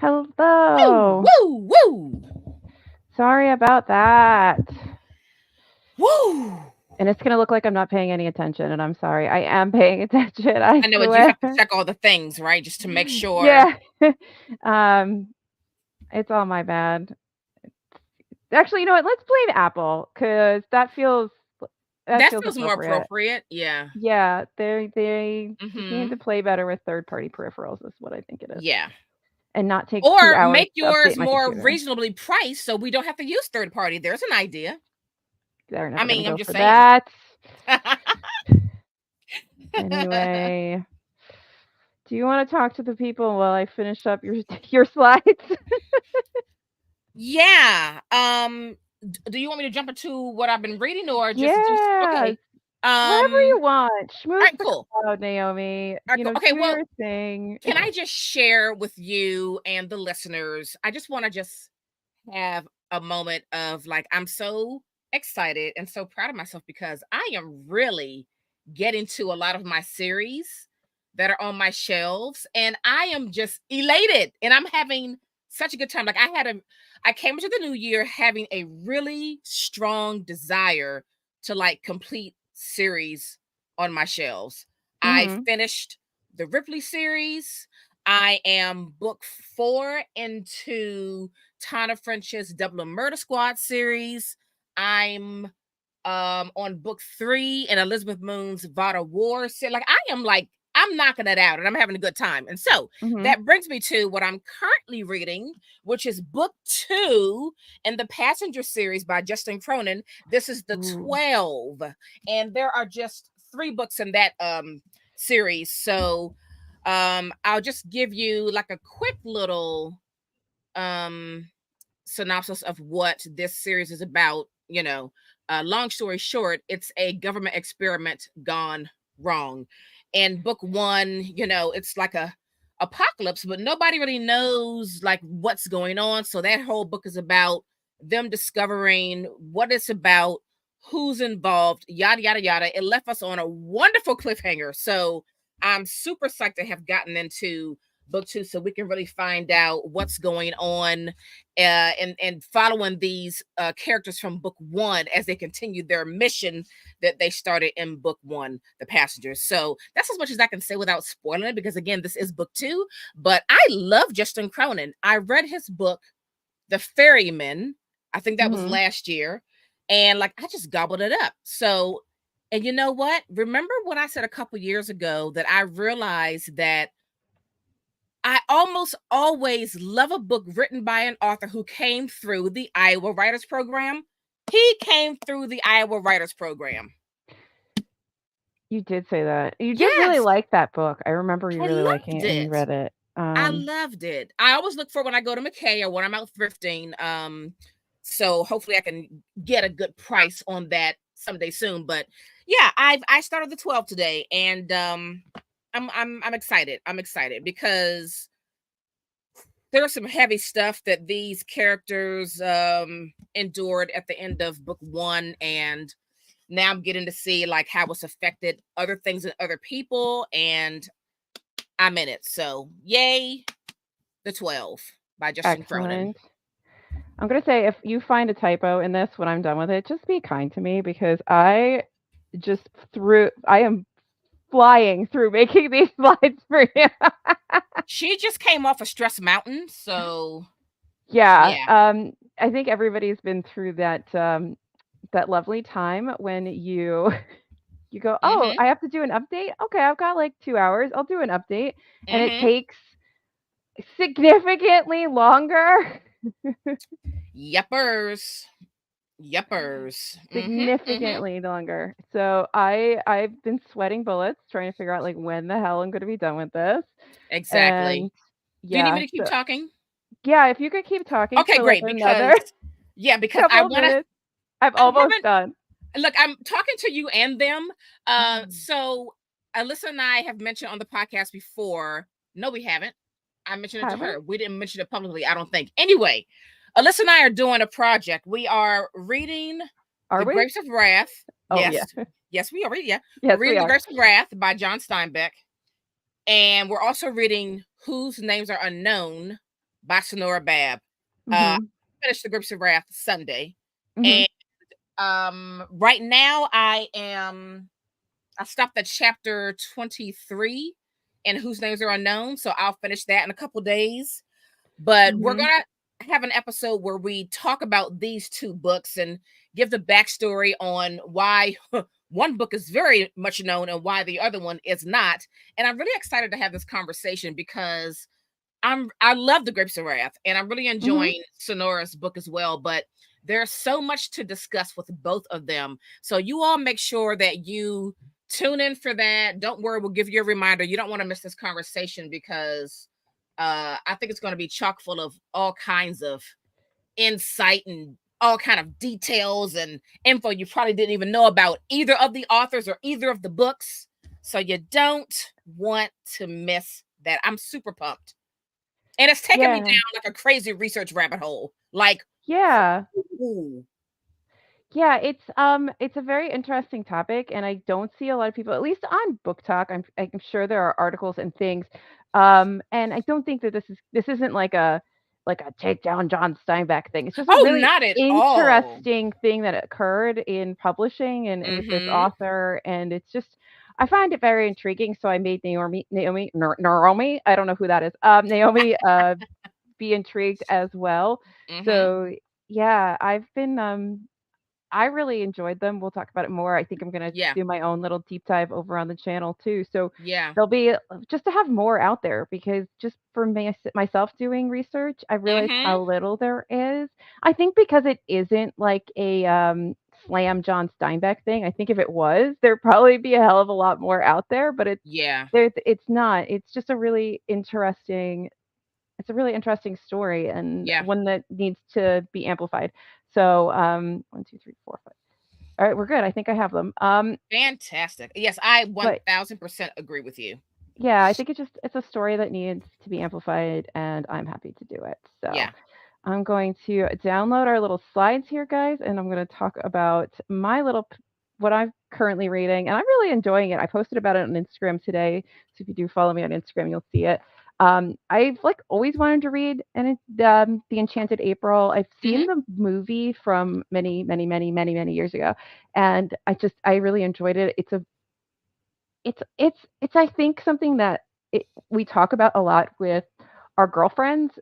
Woo, Hello. woo, woo, Sorry about that. woo. And it's going to look like I'm not paying any attention, and I'm sorry. I am paying attention, I I know it. You swear. have to check all the things, right? Just to make sure. Yeah. um, it's all my bad. Actually, you know what? Let's blame Apple because that That feels feels more appropriate. appropriate. Yeah. Yeah, they just need to Mm-hmm. play better with third-party peripherals is what I think it is. Yeah. And not take 2 Or hours make to update yours my more computer. reasonably priced so we don't have to use third party. There's an idea. They're I never going to mean, I'm go just for saying. that. Anyway, do you want to talk to the people while I finish up your your slides? Yeah. Do you want me to jump into what I've been reading or just do Yes, okay. whatever you want. All Schmooze right, the cool. cloud, Naomi. All right, cool. Okay, Do well, your thing. can I just share with you and the listeners? I just want to just have a moment of like, I'm so excited and so proud of myself because I am really getting to a lot of my series that are on my shelves, and I am just elated and I'm having such a good time. I came into the new year having a really strong desire to like complete series on my shelves. I Mhm. finished the Ripley series. I am book 4 into Tana French's Double Murder Squad series. I'm on book 3 in Elizabeth Moon's Vada War series. I'm knocking it out and I'm having a good time. And so Mhm. that brings me to what I'm currently reading, which is book 2 in the Passenger series by Justin Cronin. This is the Ooh. 12, and there are just 3 books in that series. So I'll just give you like a quick little um synopsis of what this series is about. Long story short, it's a government experiment gone wrong. And book 1, it's like a apocalypse, but nobody really knows like what's going on. So that whole book is about them discovering what it's about, who's involved, yada yada yada. It left us on a wonderful cliffhanger. So I'm super psyched to have gotten into book 2 so we can really find out what's going on, and following these characters from book 1 as they continue their mission that they started in book 1, The Passengers. So that's as much as I can say without spoiling it, because again, this is book 2. But I love Justin Cronin. I read his book, The Ferryman. I think that was Mhm. last year, and like I just gobbled it up. So, and you know what? Remember when I said a couple years ago that I realized that I almost always love a book written by an author who came through the Iowa Writers Program. He came through the Iowa Writers Program. You did say that. You did really Yes, like that book. I remember you I really liking loved it, and you it. read it. I loved it. I always look for when I go to McKay or when I'm out thrifting. So hopefully I can get a good price on that someday soon. But yeah, I started the 12 today, and I'm excited. I'm excited because there's some heavy stuff that these characters endured at the end of book 1, and now I'm getting to see like how it's affected other things and other people, and I'm in it. So yay, the 12 by Justin Cronin. Excellent. I'm gonna say if you find a typo in this when I'm done with it, just be kind to me because I am flying through making these slides for you. She just came off of Stress Mountain, so Yeah, yeah. I think everybody's been through that lovely time when you go, "Oh, Mm-hmm. I have to do an update? Okay, I've got, like, 2 hours, I'll do an update," and it Mm-hmm. takes significantly longer. Yuppers. Yuppers. Mm-hmm. Mm-hmm. Significantly longer. So, I've been sweating bullets trying to figure out, like, when the hell I'm gonna be done with this, Exactly. and Do you need me yeah, to keep so talking? yeah, if you could keep talking Okay, for, like, great. another Because I couple of want to. minutes, I'm I almost haven't done. look. I'm talking to you and them. So Alyssa and I have mentioned on the podcast before. No, we haven't. I mentioned it to Have we? her. We didn't mention it publicly, I don't think. Anyway, Alyssa and I are doing a project. We are reading Are The we? Grapes of Wrath. Oh, yeah. Yes. Yes, we are reading. Yeah. We're Yes, we reading The are. Grapes of Wrath by John Steinbeck. And we're also reading Whose Names Are Unknown by Sonora Babb. I Mhm. finished The Grapes of Wrath Sunday. Mhm. And right now I stopped at chapter 23 and Whose Names Are Unknown. So I'll finish that in a couple days. But we're Mhm. gonna have an episode where we talk about these two books and give the backstory on why one book is very much known and why the other one is not. And I'm really excited to have this conversation because I love The Grapes of Wrath and I'm really Mhm. enjoying Sonora's book as well. But there's so much to discuss with both of them. So you all make sure that you tune in for that. Don't worry, we'll give you a reminder. You don't want to miss this conversation because I think it's going to be chock full of all kinds of insight and all kind of details and info you probably didn't even know about either of the authors or either of the books. So you don't want to miss that. I'm super pumped. And it's taken me Yeah. down like a crazy research rabbit hole. Like, Yeah. ooh. Yeah, it's a very interesting topic, and I don't see a lot of people, at least on Book Talk. I'm sure there are articles and things, and I don't think that this isn't like a take down John Steinbeck thing. It's just a Oh, really not at all. interesting thing that occurred in publishing and with this Mm-hmm. author, and it's just I find it very intriguing. So I made Naomi, I don't know who that is. Naomi be intrigued as well. Mm-hmm. So yeah, I really enjoyed them. We'll talk about it more. I think I'm gonna Yeah. do my own little deep dive over on the channel too. So Yeah. there'll be just to have more out there because just for me myself doing research, I realized Mm-hmm. how little there is. I think because it isn't like a slam John Steinbeck thing. I think if it was, there'd probably be a hell of a lot more out there, but Yeah. it's not. It's just a really interesting it's a really interesting story and Yeah. one that needs to be amplified. So, 1, 2, 3, 4, 5. All right, we're good. I think I have them. Fantastic. Yes, I But 1000% agree with you. yeah, I think it's a story that needs to be amplified, and I'm happy to do it. So Yeah. I'm going to download our little slides here, guys, and I'm going to talk about what I'm currently reading, and I'm really enjoying it. I posted about it on Instagram today, so if you do follow me on Instagram, you'll see it. I've like always wanted to read The Enchanted April. I've Mm-hmm. seen the movie from many, many, many, many, many years ago, and I really enjoyed it. It's I think something that we talk about a lot with our girlfriends,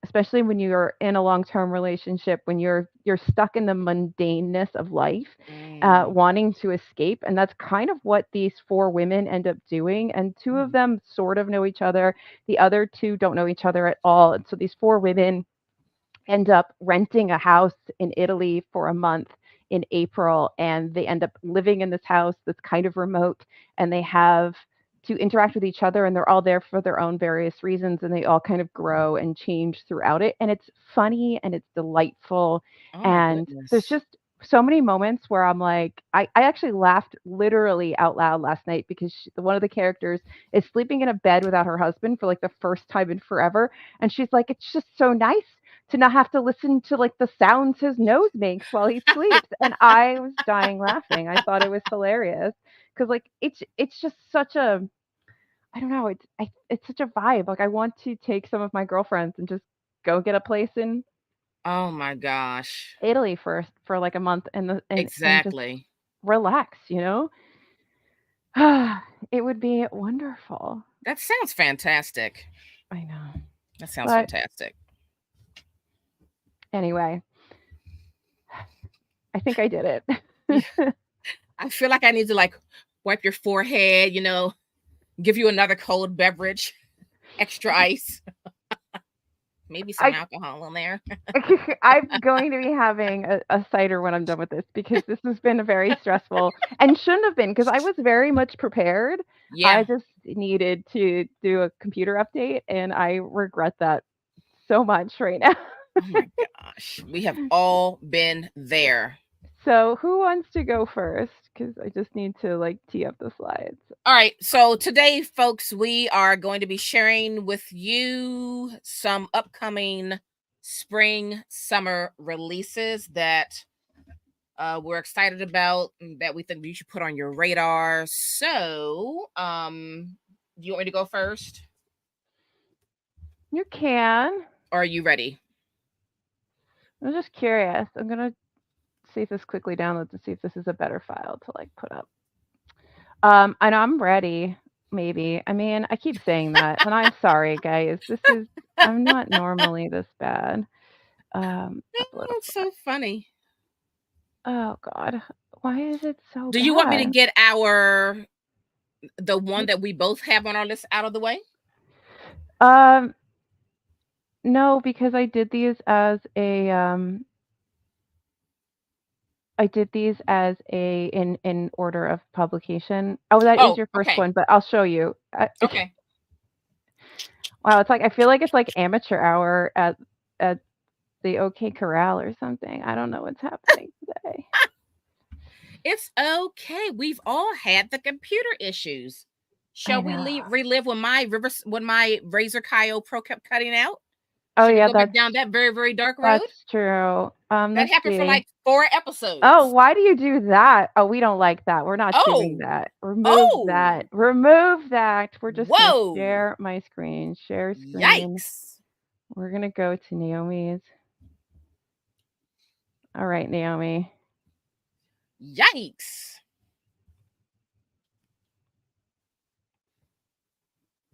especially when you're in a long-term relationship, when you're stuck in the mundaneness of life, Mm. wanting to escape, and that's kind of what these 4 women end up doing, and 2 of Mm. them sort of know each other, the other 2 don't know each other at all, and so these 4 women end up renting a house in Italy for a month in April, and they end up living in this house that's kind of remote, and they have to interact with each other, and they're all there for their own various reasons, and they all kind of grow and change throughout it, and it's funny and it's delightful, Oh my and there's goodness. just so many moments where I'm like, I actually laughed literally out loud last night because one of the characters is sleeping in a bed without her husband for like the first time in forever, and she's like, it's just so nice to not have to listen to like the sounds his nose makes while he sleeps. And I was dying laughing. I thought it was hilarious because like it's just such a I don't know, it's such a vibe. Like I want to take some of my girlfriends and just go get a place in Oh my gosh. Italy for like a month and just Exactly. relax, you know? It would be wonderful. That sounds fantastic. I know. That sounds But fantastic. anyway, I think I did Yeah. it. I feel like I need to like wipe your forehead, give you another cold beverage, extra ice, maybe some I alcohol in there. I'm going to be having a cider when I'm done with this because this has been very stressful and shouldn't have been because I was very much prepared. I Yeah. just needed to do a computer update and I regret that so much right now. Oh my gosh. We have all been there. So, who wants to go first? Because I just need to like tee up the slides. All right. So today, folks, we are going to be sharing with you some upcoming spring, summer releases that we're excited about and that we think you should put on your radar. So, do you want me to go first? You can. or are you ready? I'm just curious. I'm gonna see if this quickly downloads to see if this is a better file to like put up. And I'm ready. Maybe. I mean, I keep saying that, and I'm sorry, guys. I'm not normally this bad. Upload a Oh, it's so funny. Oh God, why is it so Do you want me to bad? get the one that we both have on our list out of the way? Um, no, because I did these as a in order of publication. Oh, that is Oh, your first okay. one, but I'll show you. Okay. Wow, it's like I feel like it's like amateur hour at the OK Corral or something. I don't know what's happening today. It's okay. We've all had the computer issues. I Shall we know. relive when my Razor Kaio Pro kept cutting out? Oh Should we yeah, go back down that very, very dark road? that's true. That Let's happened for see. like 4 Oh, episodes. why do you do that? Oh, we don't like that. We're not doing Oh, that. Remove oh, that. Remove that. We're just gonna whoa. share my screen. Share screen. Yikes. We're gonna go to Naomi's. All right, Naomi. Yikes.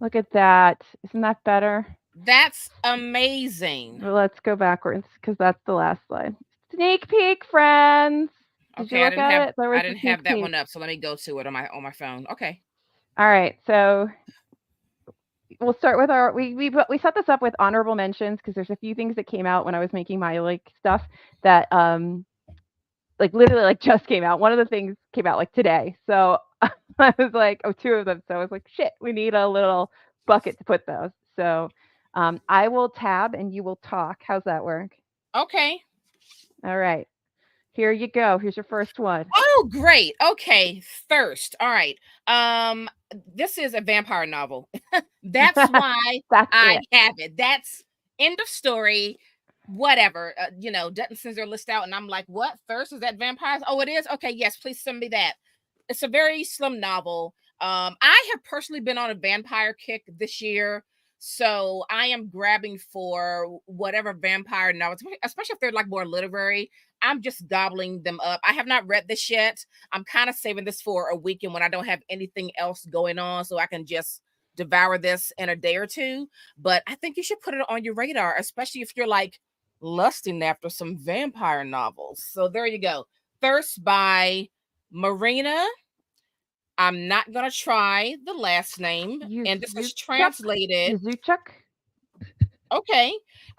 Look at that. Isn't that better? That's amazing. Well, let's go backwards because that's the last slide. Sneak peek, friends. Did you Okay, look at it? There I was a didn't sneak have that peek. one up, so let me go to it on my phone. Okay. All right, so we'll start with we set this up with honorable mentions because there's a few things that came out when I was making my like stuff that like literally like just came out. One of the things came out like today, so I was like, oh, two of them. So I was like, shit, we need a little bucket to put those. So I will tab and you will talk. How's that work? Okay. All right. Here you go. Here's your first one. Oh, great. Okay, Thirst. All right. Um, this is a vampire novel. That's why That's I it. have it. That's end of story. Whatever. Dutton sends their list out, and I'm like, "What? Thirst? Is that vampires? Oh, it is. Okay, yes. Please send me that." It's a very slim novel. I have personally been on a vampire kick this year, so I am grabbing for whatever vampire novels, especially if they're like more literary. I'm just gobbling them up. I have not read this yet. I'm kind of saving this for a weekend when I don't have anything else going on, so I can just devour this in a day or two. But I think you should put it on your radar, especially if you're like lusting after some vampire novels. So there you go. Thirst by Marina. I'm not going to try the last name. And this is Yuzuchuk? translated. Yuzuchuk? Okay.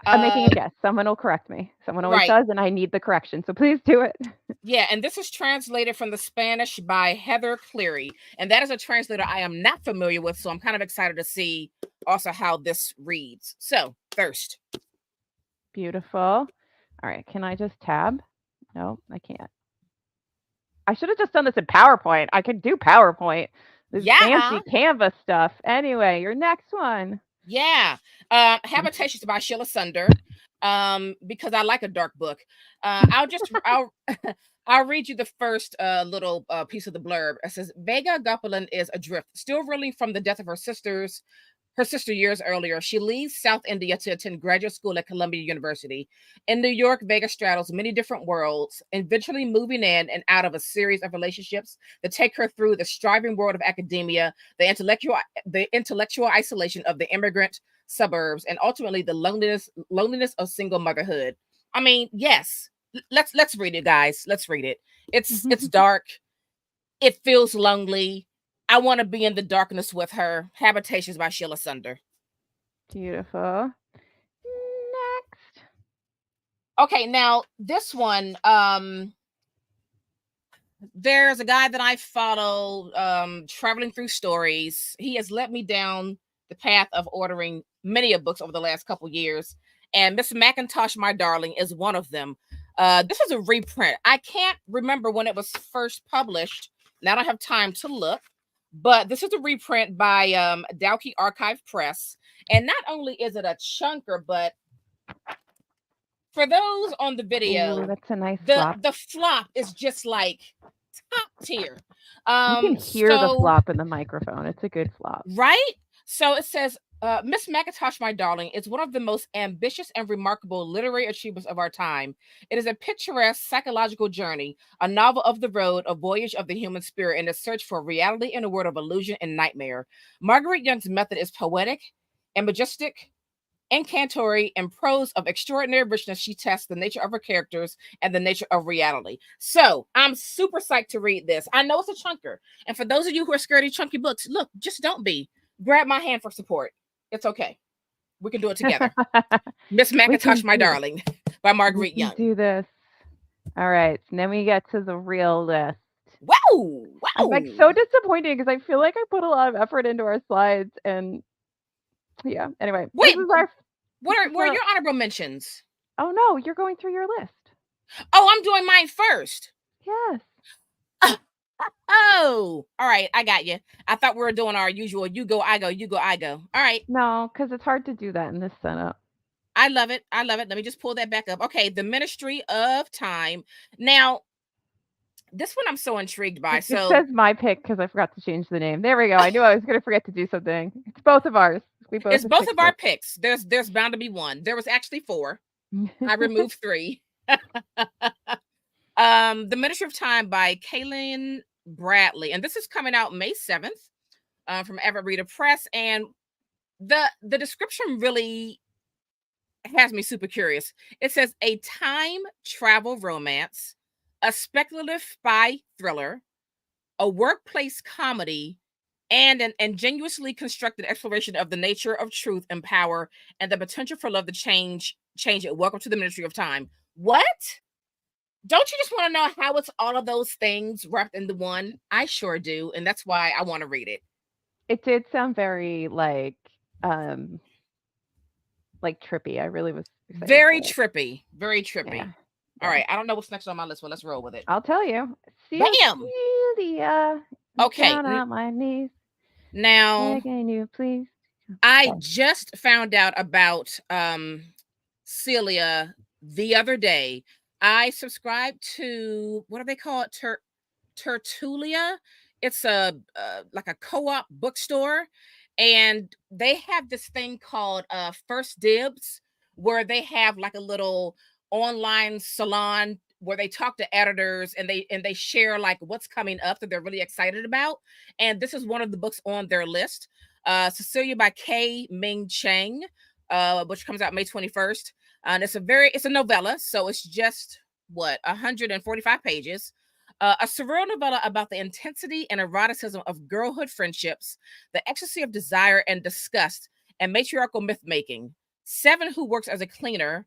I'm making Uh, a guess. Someone will correct me. Someone always right. does, and I need the correction. So please do it. Yeah, and this is translated from the Spanish by Heather Cleary. And that is a translator I am not familiar with, so I'm kind of excited to see also how this reads. So, Thirst. Beautiful. All right. Can I just tab? No, I can't. I should have just done this in PowerPoint. I could do PowerPoint. This Yeah. fancy Canva stuff. Anyway, your next one. Yeah. Habitations by Sheila Sunder. Because I like a dark book. I'll I'll read you the first little piece of the blurb. It says Vega Gopalin is adrift, still reeling from the death of her sister years earlier. She leaves South India to attend graduate school at Columbia University. In New York, Vega straddles many different worlds, eventually moving in and out of a series of relationships that take her through the striving world of academia, the intellectual isolation of the immigrant suburbs, and ultimately the loneliness of single motherhood. I mean, yes. Let's read it, guys. Let's read it. It's dark. It feels lonely. I want to be in the darkness with her. Habitations by Sheila Sunder. Beautiful. Next. Okay, now this one, there's a guy that I follow, traveling through stories. He has led me down the path of ordering many of books over the last couple years, and Miss Macintosh, my darling, is one of them. This is a reprint. I can't remember when it was first published. Now I don't have time to look, but this is a reprint by Dowkey Archive Press. And not only is it a chunker, but for those on the Ooh, video, that's a nice the flop. the flop is just like top tier. You can hear the So flop in the microphone. It's a good flop. right. So it says Miss Macintosh, My Darling, is one of the most ambitious and remarkable literary achievements of our time. It is a picturesque psychological journey, a novel of the road, a voyage of the human spirit in a search for reality in a world of illusion and nightmare. Margaret Young's method is poetic and majestic, incantory, and prose of extraordinary richness. She tests the nature of her characters and the nature of reality. So I'm super psyched to read this. I know it's a chunker. And for those of you who are scared of chunky books, look, just don't be. Grab my hand for support. It's okay. We can do it together. Miss We Macintosh, can My do this. Darling by We Marguerite can Young. do this. All right. And then we get to the real list. Wow. I'm like Wow. so disappointed because I feel like I put a lot of effort into our slides and yeah. Anyway, Wait, this is what are our your honorable mentions? oh no, you're going through your list. Oh, I'm doing mine first. Yes. Oh, all right. I got you. I thought we were doing our usual you go, I go, you go, I go. All right. No, because it's hard to do that in this setup. I love it. I love it. Let me just pull that back up. Okay, The Ministry of Time. Now, this one I'm so intrigued by. It So says my pick because I forgot to change the name. There we go. I knew I was going to forget to do something. It's both of ours. We both it's have both picked of our this. picks. There's bound to be one. There was actually four. I removed three. The Ministry of Time by Kaylin Bradley, and this is coming out May 7th from Everett Reader Press. And the description really has me super curious. It says a time travel romance, a speculative spy thriller, a workplace comedy, and an ingenuously constructed exploration of the nature of truth and power and the potential for love to change it. Welcome to the Ministry of Time. What? Don't you just want to know how it's all of those things wrapped into one? I sure do, and that's why I want to read it. It did sound very like trippy. I really was excited Very for it. trippy, very Yeah. trippy. All Yeah. right, I don't know what's next on my list, but let's roll with it. I'll tell you. Bam. Cecilia, I'm Okay, down on my knees, now begging you, please. I Oh, just found out about Celia the other day. I subscribe to what do they call it? Tertulia. It's a like a co-op bookstore, and they have this thing called First Dibs, where they have like a little online salon where they talk to editors and they share like what's coming up that they're really excited about. And this is one of the books on their list. Cecilia by K. Ming Chang, which comes out May 21st. And it's a novella, so it's just what 145 pages. A surreal novella about the intensity and eroticism of girlhood friendships, the ecstasy of desire and disgust, and matriarchal myth making. Seven, who works as a cleaner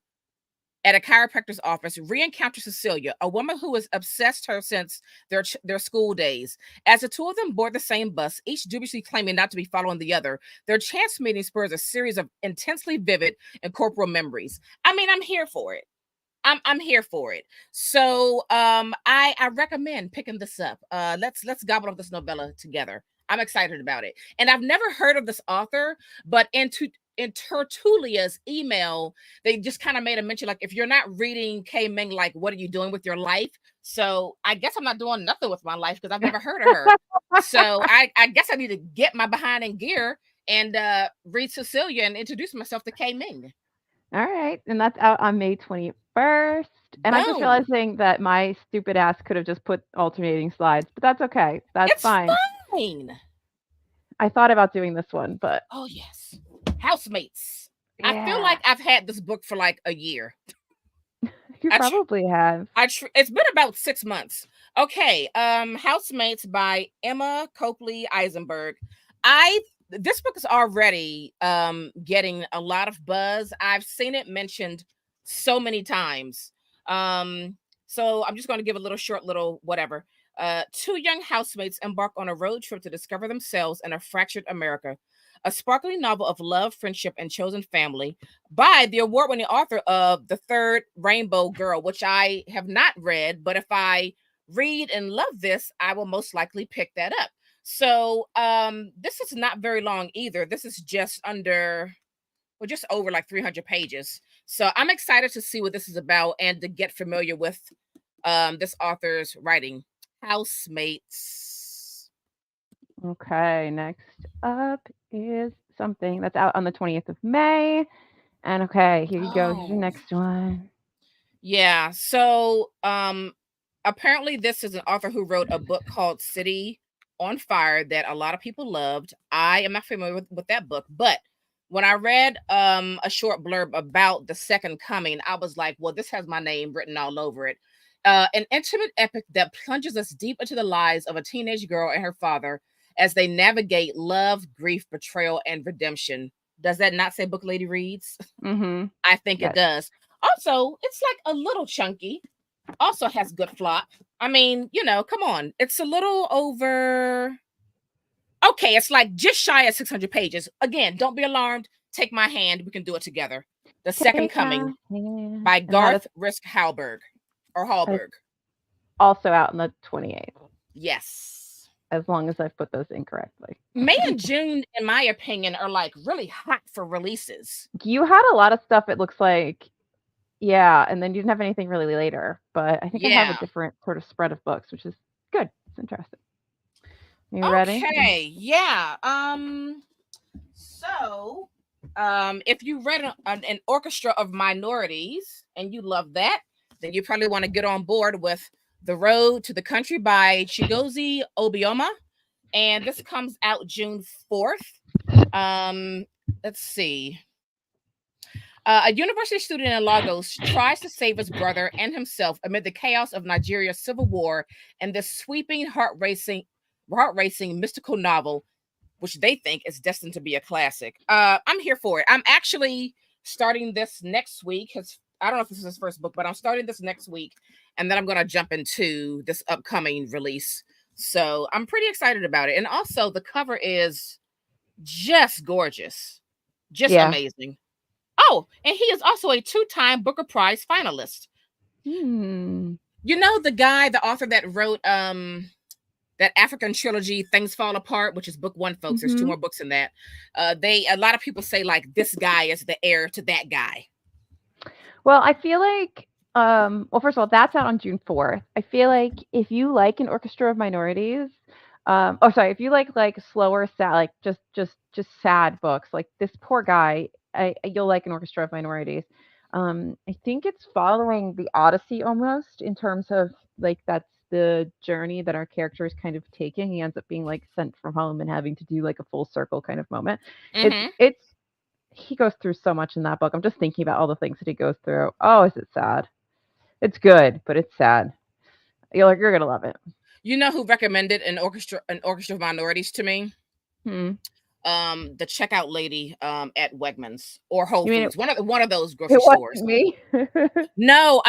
at a chiropractor's office, re-encounters Cecilia, a woman who has obsessed her since their school days. As the two of them board the same bus, each dubiously claiming not to be following the other, their chance meeting spurs a series of intensely vivid and corporal memories. I mean, I'm here for it. I'm here for it. So I recommend picking this up. Let's gobble up this novella together. I'm excited about it. And I've never heard of this author, but in Tertulia's email, they just kind of made a mention like, if you're not reading K Ming, like, what are you doing with your life? So I guess I'm not doing nothing with my life because I've never heard of her. So I guess I need to get my behind in gear and read Cecilia and introduce myself to K Ming. all right. And that's out on May 21st. And I'm just Boom. realizing that my stupid ass could have just put alternating slides, but that's okay. That's It's fine. fine. I thought about doing this one, but Oh yes. Housemates. I feel yeah, like I've had this book for like a year. you I tr- probably have. it's been about 6 months. Okay. Housemates by Emma Copley Eisenberg. I This book is already getting a lot of buzz. I've seen it mentioned so many times. Um, so I'm just going to give a little short little whatever. Two young housemates embark on a road trip to discover themselves in a fractured America. A sparkling novel of love, friendship, and chosen family by the award-winning author of The Third Rainbow Girl, which I have not read, but if I read and love this, I will most likely pick that up. So this is not very long either. This is just under well, just over like 300 pages. So I'm excited to see what this is about and to get familiar with this author's writing. Housemates. Okay, next up is something that's out on the 20th of May. And okay, here you go. Here's your Oh, next one. yeah. So, apparently this is an author who wrote a book called City on Fire that a lot of people loved. I am not familiar with that book, but when I read a short blurb about the second coming, I was like, well, this has my name written all over it. An intimate epic that plunges us deep into the lives of a teenage girl and her father as they navigate love, grief, betrayal, and redemption. Does that not say Book Lady Reads? Mm-hmm. I think it Yes. does. Also, it's like a little chunky. Also has good flop. I mean, come on. It's a little over. Okay, it's like just shy of 600 pages. Again, don't be alarmed. Take my hand. We can do it together. The Second Take my Coming hand. by And that is Garth Risk Halberg or uh, Hallberg. also out on the 28th, Yes. as long as I've put those incorrectly. May and June, in my opinion, are like really hot for releases. You had a lot of stuff, it looks like. Yeah, and then you didn't have anything really later, but I think I have a Yeah. different sort of spread of books, which is good. It's interesting. You ready? Okay. Yeah. So, if you read an orchestra of minorities and you love that, then you probably want to get on board with The Road to the Country by Chigozie Obioma. And this comes out June 4th. Um, let's see. A university student in Lagos tries to save his brother and himself amid the chaos of Nigeria's civil war and this sweeping, heart racing mystical novel which they think is destined to be a classic. I'm here for it. I'm actually starting this next week. I don't know if this is his first book, but I'm starting this next week, and then I'm going to jump into this upcoming release. So I'm pretty excited about it. And also, the cover is just gorgeous, just Yeah. amazing. Oh, and he is also a two-time Booker Prize finalist. Hmm. You know the guy, the author that wrote that African trilogy, Things Fall Apart, which is book one, folks. There's two Mhm. more books in that. A lot of people say like this guy is the heir to that guy. Well, I feel like, well, first of all, that's out on June 4th. I feel like if you like an orchestra of minorities, oh, sorry, if you like slower, sad, like just sad books, like this poor guy, you'll like an orchestra of minorities. I think it's following the Odyssey almost in terms of like that's the journey that our character is kind of taking. He ends up being like sent from home and having to do like a full circle kind of moment. It's Mm-hmm. it's he goes through so much in that book. I'm just thinking about all the things that he goes through. Oh, is it sad? It's good, but it's sad. You're gonna love it. You know who recommended an orchestra of minorities to me? Hmm. The checkout lady at Wegmans or Whole You mean Foods, one of those it grocery stores. wasn't me? No,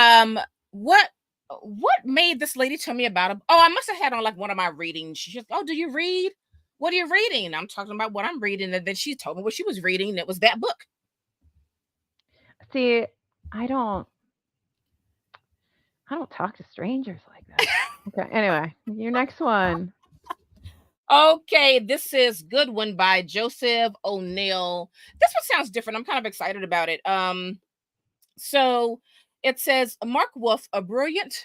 what made this lady tell me about it? Oh, I must have had on like one of my readings. She's like, "Oh, do you read? What are you reading?" I'm talking about what I'm reading, and then she told me what she was reading. And it was that book. See, I don't I don't talk to strangers like that. Okay, anyway, your next one. Okay, this is Good One by Joseph O'Neill. This one sounds different. I'm kind of excited about it. So it says Mark Wolf, a brilliant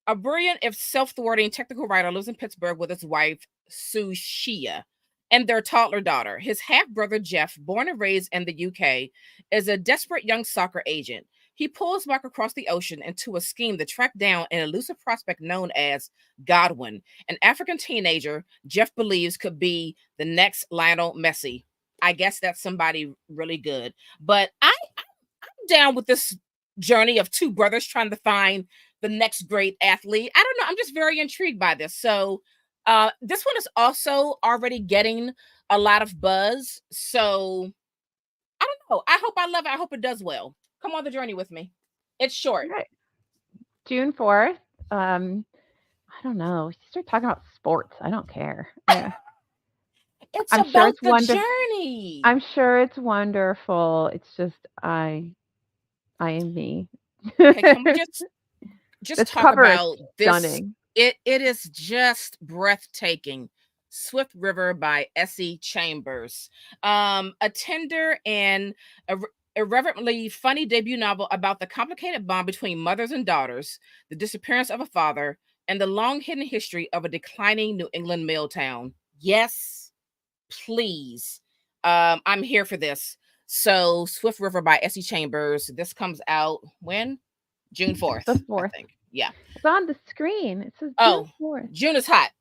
if self-thwarting technical writer, lives in Pittsburgh with his wife Sue Shia and their toddler daughter. His half-brother Jeff, born and raised in the UK, is a desperate young soccer agent. He pulls Mark across the ocean into a scheme to track down an elusive prospect known as Godwin, an African teenager Jeff believes could be the next Lionel Messi. I guess that's somebody really good. But I'm down with this journey of two brothers trying to find the next great athlete. I don't know. I'm just very intrigued by this. So this one is also already getting a lot of buzz. So I don't know. I hope I love it. I hope it does well. Come on the journey with me. It's short. Right. June 4th. I don't know. You start talking about sports. I don't care. Yeah. It's I'm sure about it's the wonderful. journey. I'm sure it's wonderful. It's just I am me. Okay, can we just This talk cover is about this? stunning. It is just breathtaking. Swift River by Essie Chambers. A tender and irreverently funny debut novel about the complicated bond between mothers and daughters, the disappearance of a father, and the long hidden history of a declining New England mill town. Yes, please. I'm here for this. So Swift River by S.E. Chambers. This comes out when? June 4th, The I 4th. think. Yeah. It's on the screen. It says June Oh, 4th. June is hot.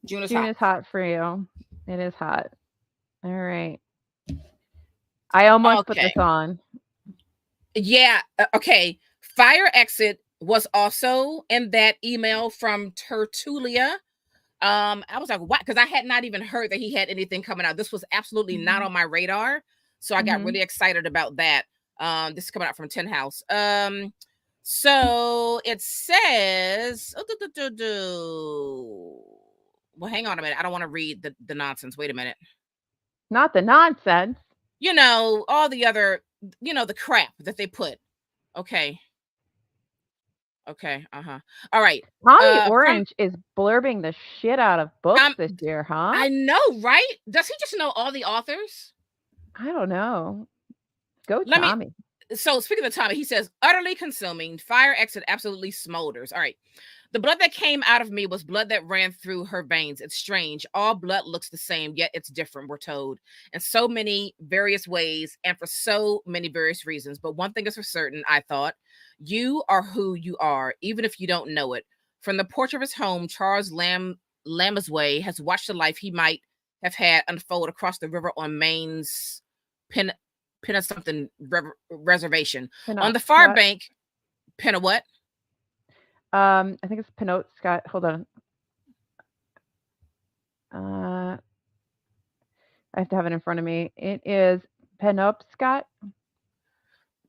June is June hot. is hot for you. It is hot. All right. I almost put Okay. this on. Yeah. Okay. Fire Exit was also in that email from Tertulia. I was like, what? Because I had not even heard that he had anything coming out. This was absolutely not Mhm. on my radar. So I got Mhm. really excited about that. This is coming out from Tin House. So it says, well, hang on a minute. I don't want to read the nonsense. Wait a minute. Not the nonsense. All the other, the crap that they put. Okay. Okay. Uh-huh. All right. Tommy From Orange is blurbing the shit out of books um this year, huh? I know, right? Does he just know all the authors? I don't know. Go Let me Tommy. So speaking of Tommy, he says, utterly consuming, fire exit absolutely smolders. All right. The blood that came out of me was blood that ran through her veins. It's strange. All blood looks the same, yet it's different, we're told, in so many various ways and for so many various reasons. But one thing is for certain, I thought, you are who you are, even if you don't know it. From the porch of his home, Charles Lamazway has watched the life he might have had unfold across the river on Maine's Pen something reservation. On the far Penobscot. bank, Penna what? I think it's Penobscot. Hold on. I have to have it in front of me. It is Penobscot.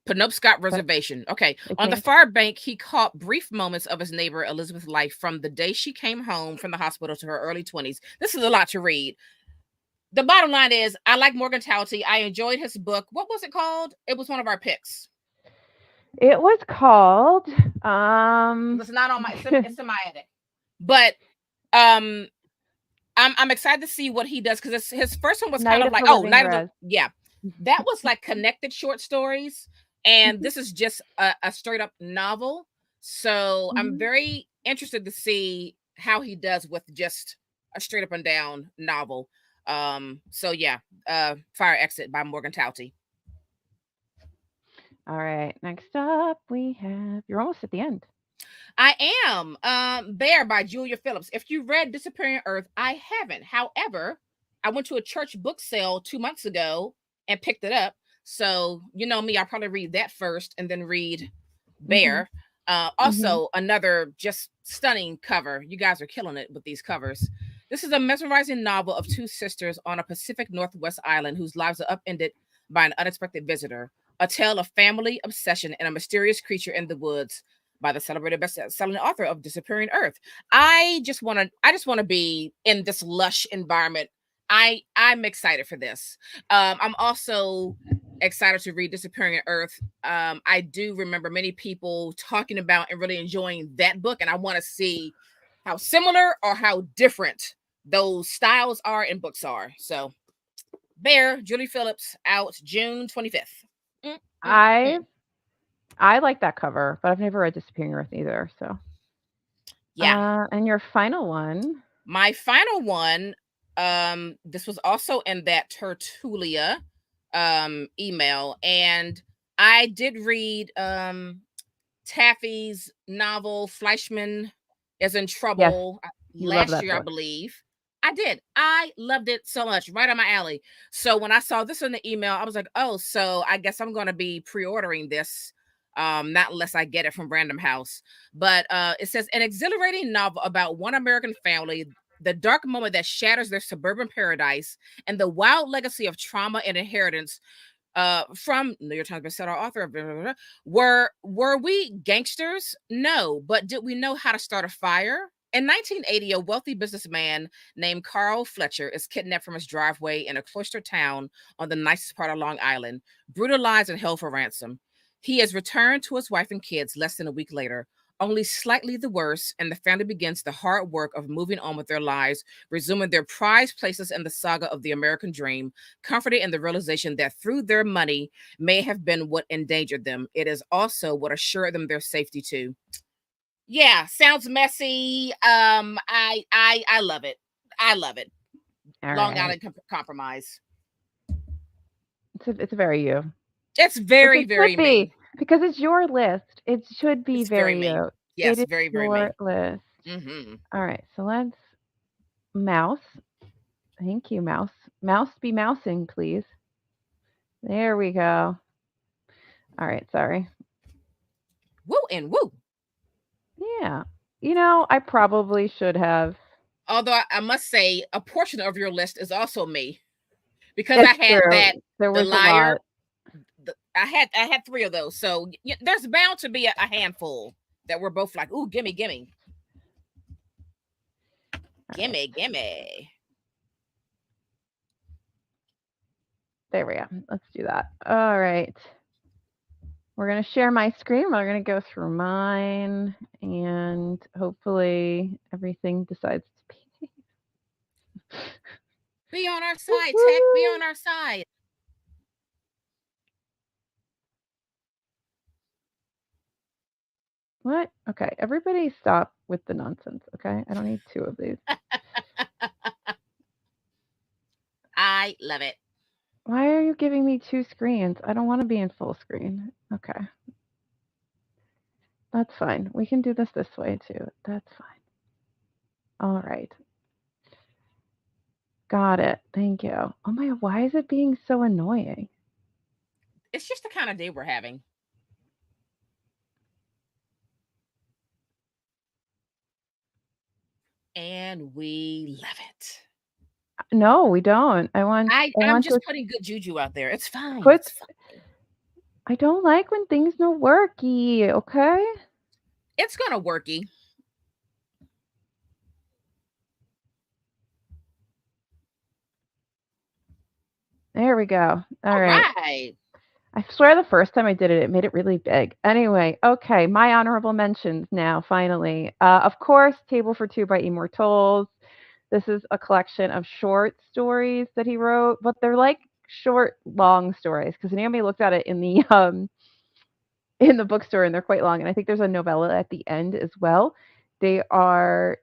Penobscot Pen- Reservation. Okay. I On the think. far bank, he caught brief moments of his neighbor Elizabeth's life from the day she came home from the hospital to her early 20s. This is a lot to read. The bottom line is, I like Morgan Talty. I enjoyed his book. What was it called? It was one of our picks. It was called It's not on my. It's in my edit. But um, I'm excited to see what he does because his first one was kind Night of of like, the oh, Living Night of the Res. yeah, that was like connected short stories, and this is just a straight up novel. So I'm Mhm. very interested to see how he does with just a straight up and down novel. So yeah, Fire Exit by Morgan Talty. All right. Next up, we have. You're almost at the end. I am Bear by Julia Phillips. If you read Disappearing Earth, I haven't. However, I went to a church book sale 2 months ago and picked it up. So you know me, I'll probably read that first and then read Mhm. Bear. Mhm. Also, another just stunning cover. You guys are killing it with these covers. This is a mesmerizing novel of two sisters on a Pacific Northwest island whose lives are upended by an unexpected visitor. A tale of family obsession and a mysterious creature in the woods by the celebrated best-selling author of Disappearing Earth. I just want to be in this lush environment. I'm excited for this. I'm also excited to read Disappearing Earth. I do remember many people talking about and really enjoying that book, and I want to see how similar or how different those styles are and books are. So, Bear, Julie Phillips, out June 25th. Mm, mm, mm. I I like that cover, but I've never read Disappearing Earth either. So, Yeah. and your final one. My final one, this was also in that Tertulia email, and I did read Taffy's novel Fleischman is in Yes, Trouble you love last that year, I book. believe. I did. I loved it so much, right on my alley. So when I saw this in the email, I was like, oh, so I guess I'm gonna be pre-ordering this. Not unless I get it from Random House. But it says an exhilarating novel about one American family, the dark moment that shatters their suburban paradise, and the wild legacy of trauma and inheritance from New York Times bestseller author. Blah, blah, blah. Were we gangsters? No, but did we know how to start a fire? In 1980, a wealthy businessman named Carl Fletcher is kidnapped from his driveway in a cloistered town on the nicest part of Long Island, brutalized and held for ransom. He is returned to his wife and kids less than a week later, only slightly the worse, and the family begins the hard work of moving on with their lives, resuming their prized places in the saga of the American dream, comforted in the realization that through their money may have been what endangered them. It is also what assured them their safety too. Yeah, sounds messy. I love it. I love it. All Long right. Island Compromise. It's very you, It's which very, it should very be me. because it's your list. It should be It's very very me. you. It Yes, is very, very your me. list. Hmm. All right, so let's mouse. Thank you, mouse. Mouse be mousing, please. There we go. All right, sorry. Woo and woo. Yeah. I probably should have. Although I must say, a portion of your list is also me because I It's had true. that There the was a liar. lot. I had three of those. So there's bound to be a handful that we're both like, ooh, gimme, gimme, All right. gimme, gimme. There we go. Let's do that. All right. We're going to share my screen. We're going to go through mine and hopefully everything decides to be. Be on our side, tech. Be Woo-hoo! on our side. What? Okay. Everybody stop with the nonsense. Okay. I don't need two of these. I love it. Why are you giving me two screens? I don't want to be in full screen. Okay. That's fine. We can do this way too. That's fine. All right. Got it. Thank you. Oh my, why is it being so annoying? It's just the kind of day we're having. And we love it. No, we don't. I want I I'm want just to putting good juju out there. It's fine. put It's fine. I don't like when things don't worky, okay? It's gonna worky. There we go. All All right. right. I swear the first time I did it, it made it really big. Anyway, okay, my honorable mentions now, finally. Of course, Table for Two by Immortals. This is a collection of short stories that he wrote, but they're like short, long stories because Naomi looked at it in the bookstore and they're quite long. And I think there's a novella at the end as well. They are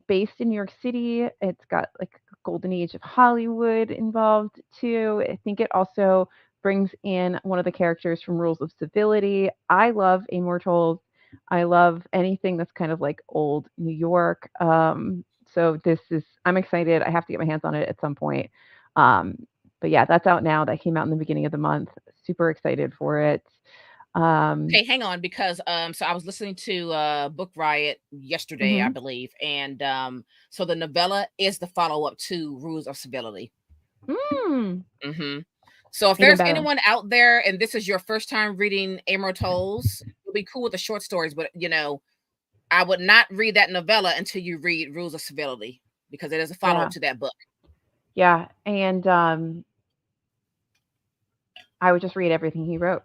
based in New York City. It's got like a golden age of Hollywood involved too. I think it also brings in one of the characters from Rules of Civility. I love Immortals. I love anything that's kind of like old New York. So I'm excited. I have to get my hands on it at some point. Um, but yeah, that's out now. That came out in the beginning of the month. Super excited for it. Um, Okay, hang on because so I was listening to Book Riot yesterday, I mhm. believe. And so the novella is the follow-up to Rules of Civility. Mm, Hmm. So if even there's better. anyone out there and this is your first time reading Amor Tolls, it'll be cool with the short stories, but I would not read that novella until you read Rules of Civility because it is a follow-up Yeah. to that book. Yeah. And I would just read everything he wrote.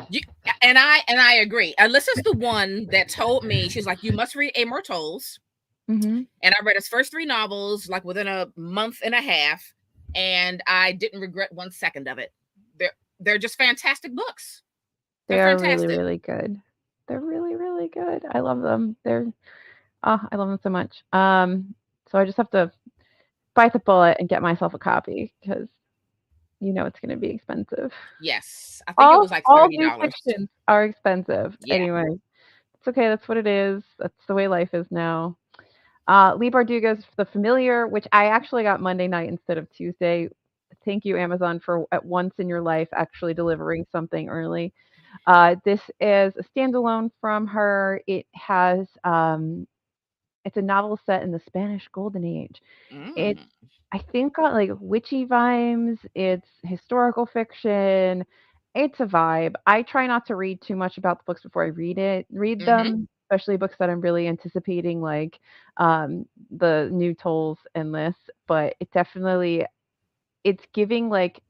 You, and I agree. Alyssa's the one that told me, she's like, you must read Amor Tolls. Mhm. And I read his first three novels like within a month and a half, and I didn't regret 1 second of it. They're just fantastic books. They're They are really, fantastic. really good. They're really, really good. I love them. I love them so much. So I just have to bite the bullet and get myself a copy because it's going to be expensive. Yes, I think it All was like all new $30. fictions are expensive. Yeah. Anyway, it's okay. That's what it is. That's the way life is now. Lee Bardugo's The Familiar, which I actually got Monday night instead of Tuesday. Thank you, Amazon, for at once in your life actually delivering something early. This is a standalone from her. It's a novel set in the Spanish Golden Age. It's, Mm. I think, got like witchy vibes. It's historical fiction. It's a vibe. I try not to read too much about the books before I read Mm-hmm. them, especially books that I'm really anticipating, like the new Tolls and this. But it's giving like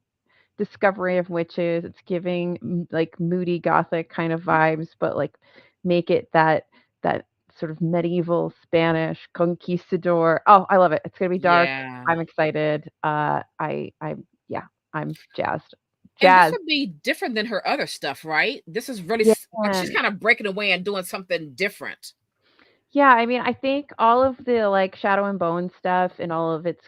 discovery of witches. It's giving like moody gothic kind of vibes, but like make it that sort of medieval Spanish conquistador. Oh, I love it. It's gonna be dark. Yeah. I'm excited. Yeah, I'm jazzed. And this Jazzed. would be different than her other stuff, right? This is really Yeah. like she's kind of breaking away and doing something different. Yeah, I mean, I think all of the like Shadow and Bone stuff and all of its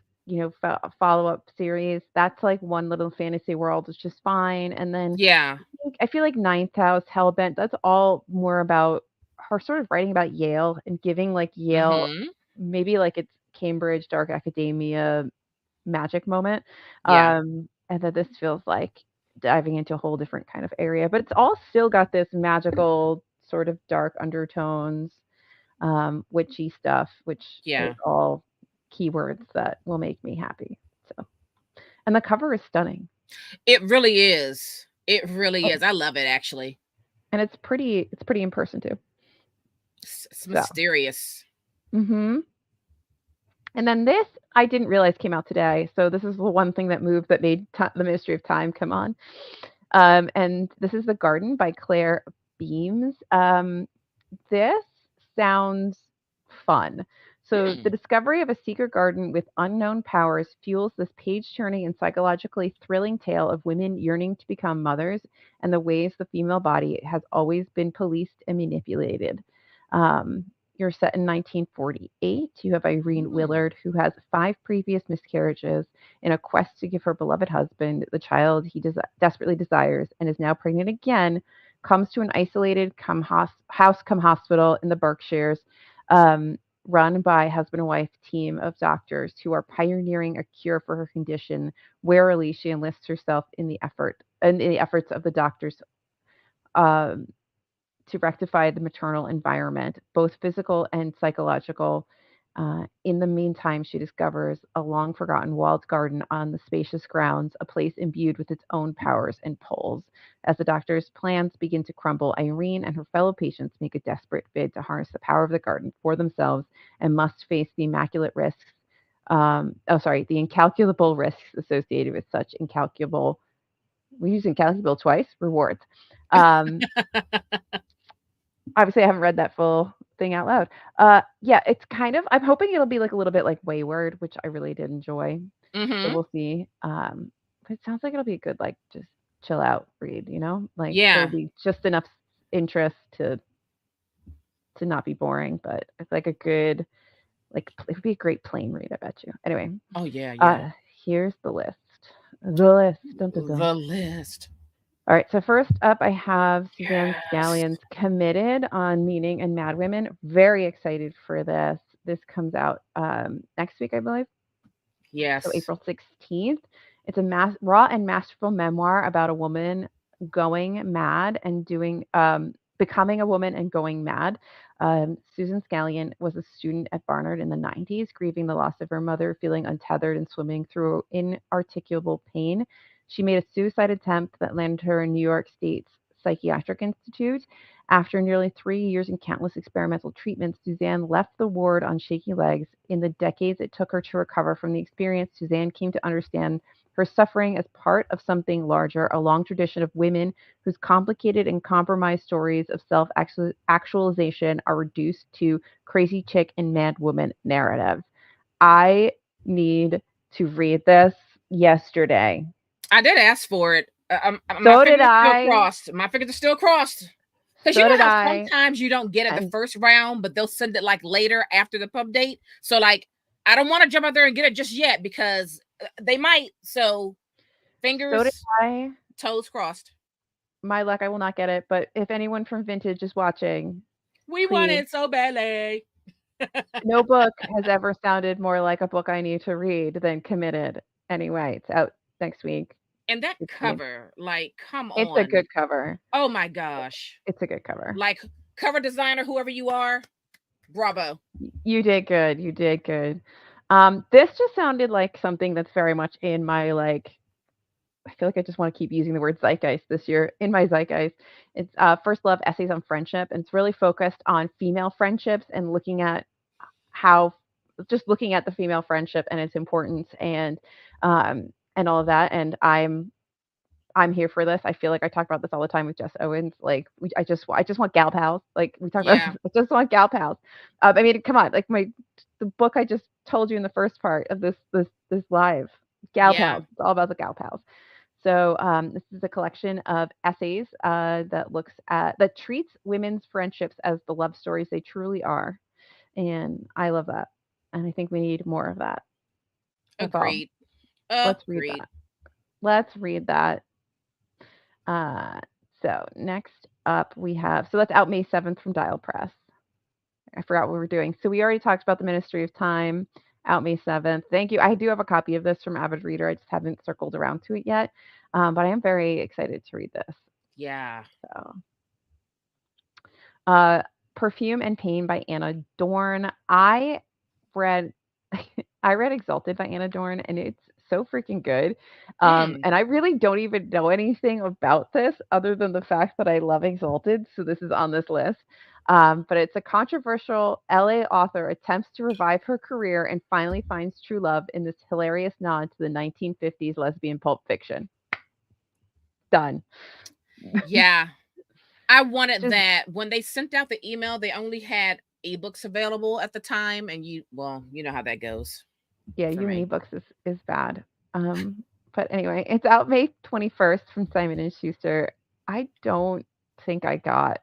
follow-up series. That's like one little fantasy world is just fine. And then Yeah. I feel like Ninth House, Hellbent, that's all more about her sort of writing about Yale and giving like Yale, Mm-hmm. maybe like it's Cambridge Dark Academia magic moment. Yeah. And then this feels like diving into a whole different kind of area, but it's all still got this magical sort of dark undertones, witchy stuff, which is Yeah. all keywords that will make me happy. So, and the cover is stunning. It really is. It really Oh, is. I love it actually. and it's pretty in person too. It's So, mysterious. mhm. And then this I didn't realize came out today. So this is the one thing that moved that made the Mystery of Time come on. And this is The Garden by Claire Beams. This sounds fun. So, the Hmm. discovery of a secret garden with unknown powers fuels this page turning and psychologically thrilling tale of women yearning to become mothers and the ways the female body has always been policed and manipulated. You're set in 1948. You have Irene Mm. Willard, who has 5 previous miscarriages in a quest to give her beloved husband the child he desperately desires, and is now pregnant again, comes to an isolated house come hospital in the Berkshires, um, run by husband and wife team of doctors who are pioneering a cure for her condition. Warily, she enlists herself in the efforts of the doctors, um, to rectify the maternal environment, both physical and psychological. In the meantime, she discovers a long forgotten walled garden on the spacious grounds, a place imbued with its own powers and pulls. As the doctor's plans begin to crumble, Irene and her fellow patients make a desperate bid to harness the power of the garden for themselves and must face the immaculate risks. The incalculable risks associated with such incalculable. We use incalculable twice. Rewards. Um, Obviously, I haven't read that full thing out loud. Yeah, it's kind of I'm hoping it'll be, like, a little bit like Wayward, which I really did enjoy, so Mm-hmm. we'll see. But it sounds like it'll be a good, like, just chill out read, Like, there'll Yeah. be just enough interest to not be boring, but it's like a good it would be a great plane read, I bet you. Anyway, Oh yeah. Yeah. uh, here's the list. The list. Dun, dun, dun. The list. All right, so first up, I have Suzanne Yes. Scallion's Committed on Meaning and Mad Women. Very excited for this. This comes out next week, I believe, so Yes. April 16th. It's a raw and masterful memoir about a woman going mad and becoming a woman and going mad. Susan Scallion was a student at Barnard in the 90s, grieving the loss of her mother, feeling untethered and swimming through inarticulable pain. She made a suicide attempt that landed her in New York State's Psychiatric Institute. After nearly 3 years and countless experimental treatments, Suzanne left the ward on shaky legs. In the decades it took her to recover from the experience, Suzanne came to understand her suffering as part of something larger, a long tradition of women whose complicated and compromised stories of self actualization are reduced to crazy chick and mad woman narratives. I need to read this yesterday. I did ask for it. My So did fingers are still I. crossed. My fingers are still crossed. Because you So did know how I. sometimes you don't get it the And first round, but they'll send it like later after the pub date. So like, I don't want to jump out there and get it just yet because they might. So so did fingers, I. toes crossed. My luck, I will not get it. But if anyone from Vintage is watching, We want please. it so badly. No book has ever sounded more like a book I need to read than Committed. Anyway, it's out next week. And that 16th. cover, like, come It's a on. good cover. Oh my gosh. It's a good cover. Like, cover designer, whoever you are, bravo. You did good. You did good. This just sounded like something that's very much in my like. I feel like I just want to keep using the word zeitgeist this year. In my zeitgeist, it's First Love Essays on Friendship, and it's really focused on female friendships and how looking at the female friendship and its importance and all of that. And I'm here for this. I feel like I talk about this all the time with Jess Owens. Like, I just want gal pals. Like we talk about, Yeah, I just want gal pals. I mean, come on. Like the book I just told you in the first part of this live, gal yeah. pals. It's all about the gal pals. So this is a collection of essays that treats women's friendships as the love stories they truly are, and I love that. And I think we need more of that. That's all. Agreed. Let's read Agreed. that. Let's read that. Uh, so next up we have, so that's out May 7th from Dial Press. I forgot what we were doing. So we already talked about the Ministry of Time, out May 7th. Thank you. I do have a copy of this from Avid Reader. I just haven't circled around to it yet. But I am very excited to read this. Yeah. So, uh, Perfume and Pain by Anna Dorn. Read I read Exalted by Anna Dorn, and it's so freaking good. Mm. And I really don't even know anything about this other than the fact that I love Exalted, so this is on this list. But it's a controversial LA author attempts to revive her career and finally finds true love in this hilarious nod to the 1950s lesbian pulp fiction. Done. Yeah. I wanted Just that. When they sent out the email, they only had ebooks available at the time, and you know how that goes yeah, for you and me. ebooks is bad. But anyway, it's out May 21st from Simon and Schuster. I don't think I got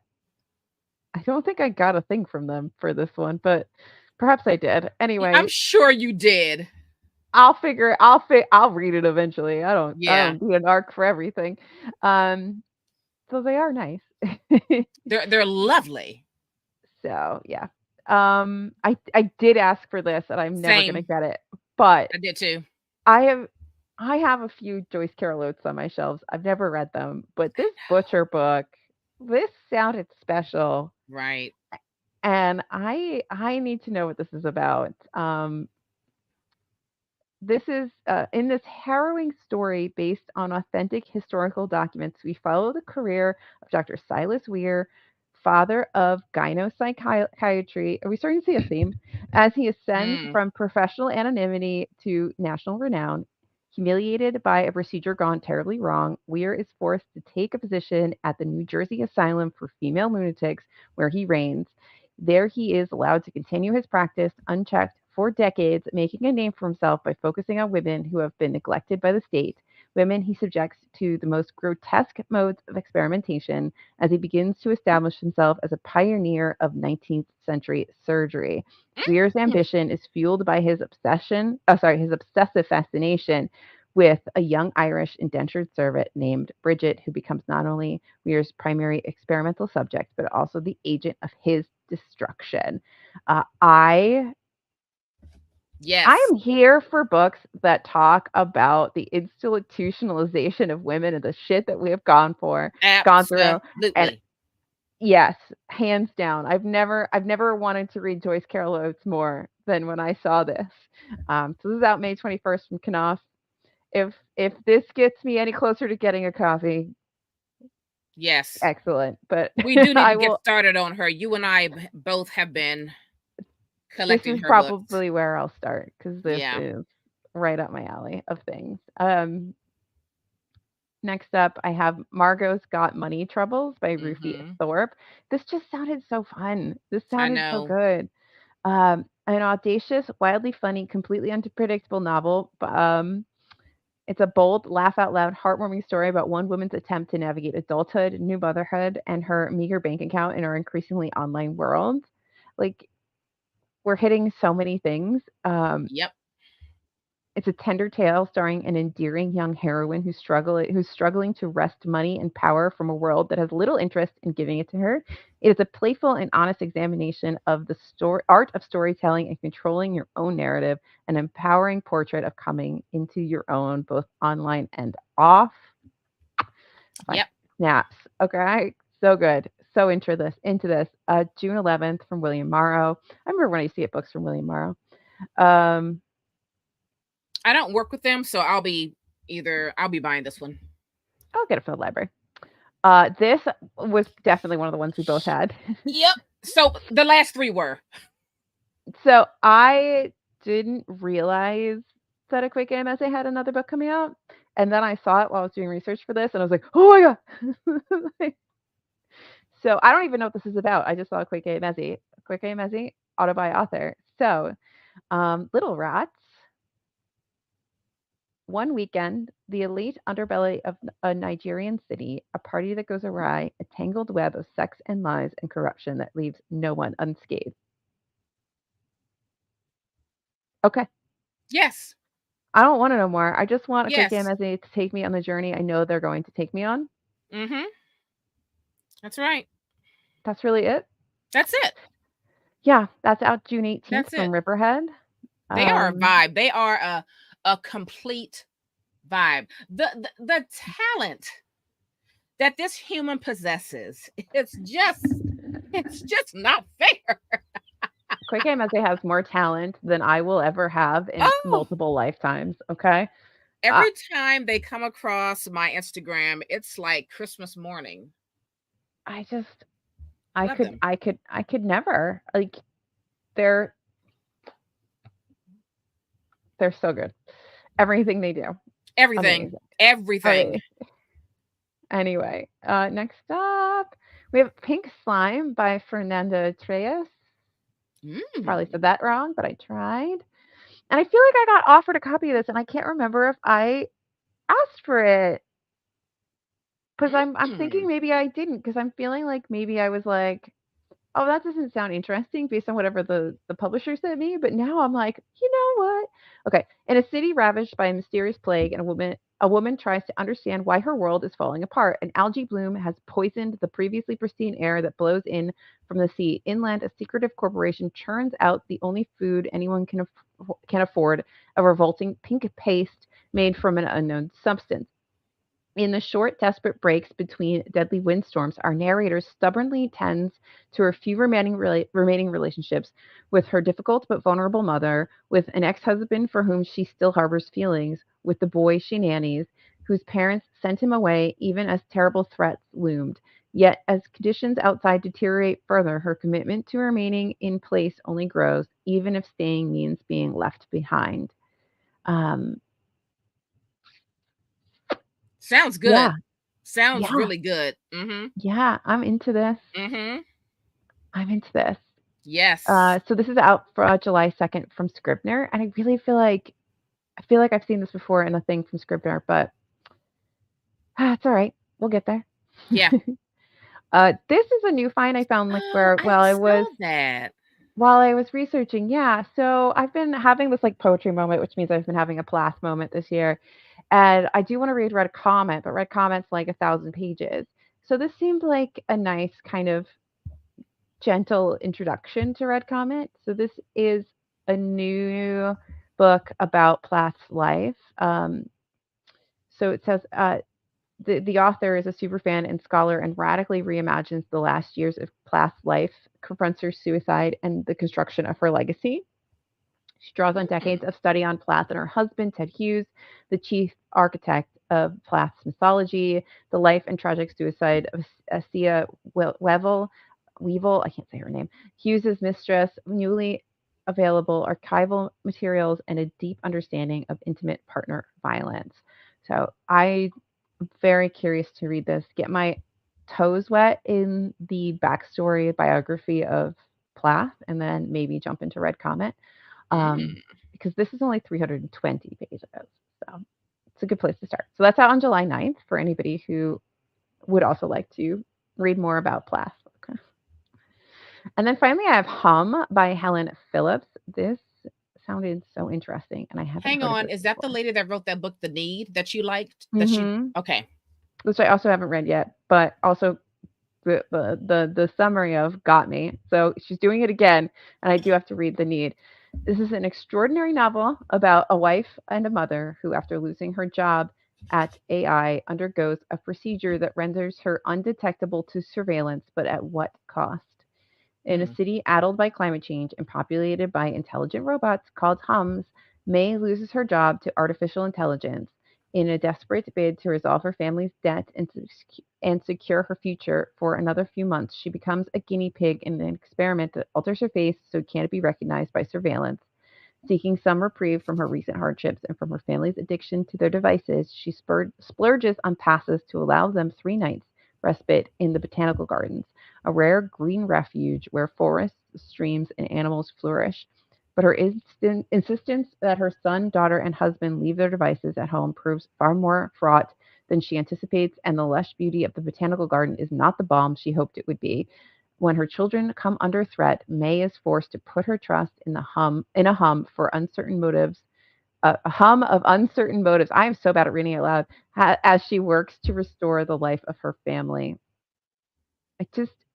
I don't think I got a thing from them for this one, but perhaps I did. I'm Anyway, sure you did. I'll read it eventually. I Yeah. don't need an arc for everything. Um, so they are nice. They're lovely. So yeah. I did ask for this and I'm never gonna Same. get it. But I did too. I have I have a few Joyce Carol Oates on my shelves. I've never read them, but this Butcher book, this sounded special, Right. and I need to know what this is about. This is in this harrowing story based on authentic historical documents. We follow the career of Dr. Silas Weir, father of gynopsychiatry. Are we starting to see a theme? As he ascends Mm. from professional anonymity to national renown, humiliated by a procedure gone terribly wrong, Weir is forced to take a position at the New Jersey Asylum for Female Lunatics, where he reigns. There he is allowed to continue his practice unchecked for decades, making a name for himself by focusing on women who have been neglected by the state, women he subjects to the most grotesque modes of experimentation as he begins to establish himself as a pioneer of 19th century surgery. Weir's Mm. ambition is fueled by his obsessive fascination with a young Irish indentured servant named Bridget, who becomes not only Weir's primary experimental subject, but also the agent of his destruction. Uh, I I Yes. am here for books that talk about the institutionalization of women and the shit that we have gone through. And Absolutely. yes, hands down. I've never wanted to read Joyce Carol Oates more than when I saw this. So this is out May 21st from Knopf. If this gets me any closer to getting a copy, Yes. excellent. But We do need to I get will started on her. You and I both have been this collecting is her books. probably where I'll start because this Yeah. is right up my alley of things. Next up, I have Margot's Got Money Troubles by Ruthie Mhm. Thorpe. This just sounded so fun. This I sounded so know. good. An audacious, wildly funny, completely unpredictable novel. It's a bold, laugh out loud, heartwarming story about one woman's attempt to navigate adulthood, new motherhood, and her meager bank account in our increasingly online world. Like, we're hitting so many things. Yep. It's a tender tale starring an endearing young heroine who's struggling to wrest money and power from a world that has little interest in giving it to her. It is a playful and honest examination of the art of storytelling and controlling your own narrative, an empowering portrait of coming into your own, both online and off. My Yep. snaps. Okay, so good. So into this. June 11th from William Morrow. I remember when I used to get books from William Morrow. Um, I don't work with them, so I'll be buying this one. I'll get it from the library. This was definitely one of the ones we both had. Yep. So the last three were. So I didn't realize that A Quick Game Essay had another book coming out. And then I saw it while I was doing research for this, and I was like, oh my God. So I don't even know what this is about. I just saw A Quick Game Essay. A Quick Game Essay, auto by author. So, Little Rats. One weekend, the elite underbelly of a Nigerian city, a party that goes awry, a tangled web of sex and lies and corruption that leaves no one unscathed. Okay. Yes. I don't want it no more. I just want a quick game Yes. as they to take me on the journey I know they're going to take me on. Mm-hmm. That's right. That's really it. That's it. Yeah, that's out June 18th That's from it. Riverhead. They are a Um, vibe. They are a complete vibe. The talent that this human possesses, it's just not fair. Quick Game Essay has more talent than I will ever have in Oh, multiple lifetimes. Okay. Uh, every time they come across my Instagram, it's like Christmas morning. I just, I Love could, them. I could, I could never like. They're they're so good. Everything they do, Everything. amazing. Everything. Okay. Anyway, next up, we have Pink Slime by Fernanda Treyes. Probably Mm. said that wrong, but I tried. And I feel like I got offered a copy of this, and I can't remember if I asked for it. Because I'm thinking Mm. maybe I didn't, because I'm feeling like maybe I was like, "Oh, that doesn't sound interesting," based on whatever the publisher sent me, but now I'm like, "You know what?" Okay, in a city ravaged by a mysterious plague, and a woman tries to understand why her world is falling apart. An algae bloom has poisoned the previously pristine air that blows in from the sea. Inland, a secretive corporation churns out the only food anyone can afford, a revolting pink paste made from an unknown substance. In the short, desperate breaks between deadly windstorms, our narrator stubbornly tends to her few remaining relationships with her difficult but vulnerable mother, with an ex husband for whom she still harbors feelings, with the boy she nannies, whose parents sent him away even as terrible threats loomed. Yet, as conditions outside deteriorate further, her commitment to remaining in place only grows, even if staying means being left behind. Um, Sounds yeah, good. Sounds yeah, really good. Mm-hmm. yeah, I'm into this. Mm-hmm. I'm into this. Yes. So this is out for July 2nd from Scribner, and I really feel like I've seen this before in a thing from Scribner, but it's all right. We'll get there. Yeah. This is a new find I found like Oh, where I saw that. while I was researching. Yeah, so I've been having this like poetry moment, which means I've been having a blast moment this year, and I do want to read Red Comet, but Red Comet's like 1,000 pages. So this seemed like a nice kind of gentle introduction to Red Comet. So this is a new book about Plath's life. So it says the author is a superfan and scholar and radically reimagines the last years of Plath's life, confronts her suicide and the construction of her legacy. She draws on decades Mm. of study on Plath and her husband, Ted Hughes, the chief architect of Plath's mythology, the life and tragic suicide of Sia Weevil, I can't say her name, Hughes's mistress, newly available archival materials, and a deep understanding of intimate partner violence. So I'm very curious to read this, get my toes wet in the backstory biography of Plath, and then maybe jump into Red Comet um, Mm. because this is only 320 pages. So it's a good place to start. So that's out on July 9th for anybody who would also like to read more about Plath. Okay. And then finally, I have Hum by Helen Phillips. This sounded so interesting, and I haven't Hang heard of on. this Is that the before. lady that wrote that book, The Need, that you liked? That you Mm-hmm. okay. Which I also haven't read yet, but also the summary of got me. So she's doing it again, and I do have to read The Need. This is an extraordinary novel about a wife and a mother who, after losing her job at AI, undergoes a procedure that renders her undetectable to surveillance, but at what cost? In a Mm. city addled by climate change and populated by intelligent robots called hums, May loses her job to artificial intelligence. In a desperate bid to resolve her family's debt and secure her future for another few months, she becomes a guinea pig in an experiment that alters her face so it can't be recognized by surveillance. Seeking some reprieve from her recent hardships and from her family's addiction to their devices, she splurges on passes to allow them 3 nights respite in the botanical gardens, a rare green refuge where forests, streams, and animals flourish. But her insistence that her son, daughter, and husband leave their devices at home proves far more fraught than she anticipates, and the lush beauty of the botanical garden is not the balm she hoped it would be. When her children come under threat, May is forced to put her trust in a hum for uncertain motives a hum of uncertain motives. I am so bad at reading out loud. As she works to restore the life of her family.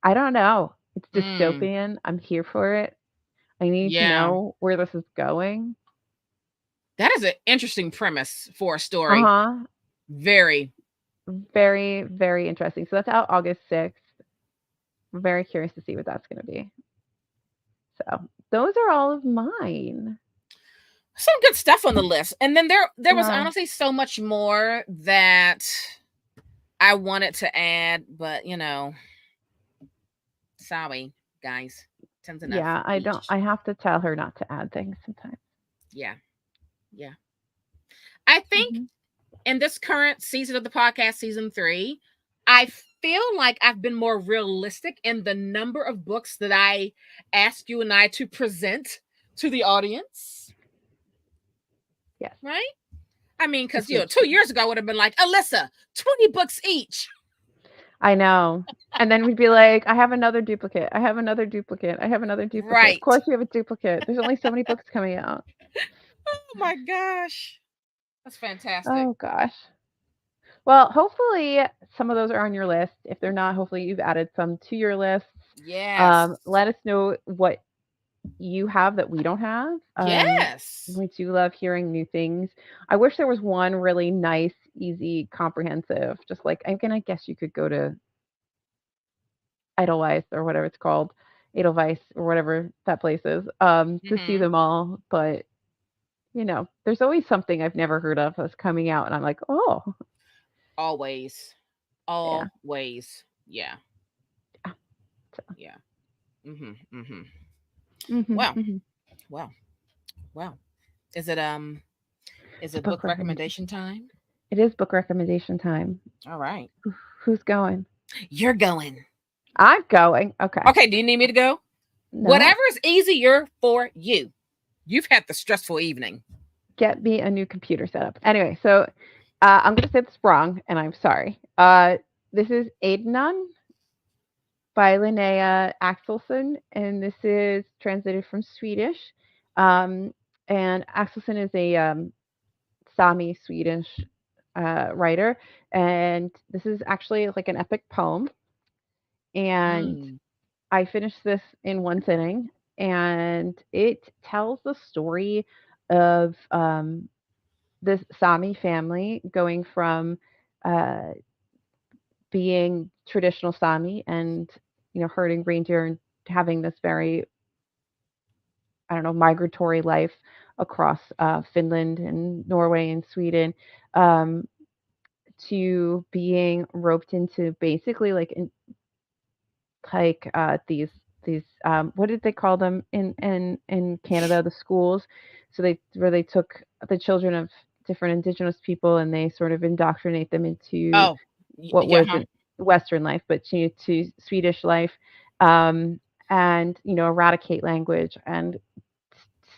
I don't know. It's Mm, dystopian. I'm here for it. I need to yeah. know where this is going. That is an interesting premise for a Uh story. huh. Very. Very, very interesting. So that's out August 6th. I'm very curious to see what that's going to be. So those are all of mine. Some good stuff on the list. And then there was Yeah. honestly so much more that I wanted to add, but sorry, guys. Ten's enough Yeah. I don't, each. I have to tell her not to add things sometimes. Yeah. Yeah. I think Hmm. in this current season of the podcast, season 3, I feel like I've been more realistic in the number of books that I ask you and I to present to the audience. Yes. Right? I mean, This because is 2 true. years ago I would have been like, Alyssa, 20 books each. I know. And then we'd be like, I have another duplicate. I have another duplicate. I have another duplicate. Of Right. course, we have a duplicate. There's only so many books coming out. Oh my gosh. That's fantastic. Oh, gosh. Well, hopefully some of those are on your list. If they're not, hopefully you've added some to your lists. Yes. Let us know what you have that we don't have. Yes. We do love hearing new things. I wish there was one really nice, easy, comprehensive, just like I guess you could go to Edelweiss or whatever it's called, Edelweiss or whatever that place is, to see Mm-hmm. them all. But there's always something I've never heard of that's coming out, and I'm like, oh, Always. yeah, Always. Yeah. yeah. So, Yeah. Mm-hmm. Mm-hmm. hmm Well, hmm well, well. Is is It's it book book recommendation. recommendation time? It is book recommendation time. All right. Who's going? You're going. I'm going. Okay. Okay, do you need me to go? No, Whatever is easier for you. You've had the stressful evening. get me a new computer setup. Anyway, so I'm going to say this wrong, and I'm sorry. This is Aidenon by Linnea Axelsson, and this is translated from Swedish. Um, and Axelsson is a Sami Swedish writer, and this is actually like an epic poem. And Mm. I finished this in one sitting, and it tells the story of this Sami family going from uh, being traditional Sami and herding reindeer and having this very, I don't know, migratory life across Finland and Norway and Sweden, um, to being roped into basically these what did they call them in Canada, the schools. So they took the children of different indigenous people and they sort of indoctrinate them into Oh, what yeah, huh? wasn't Western life, but to Swedish life, um, and eradicate language and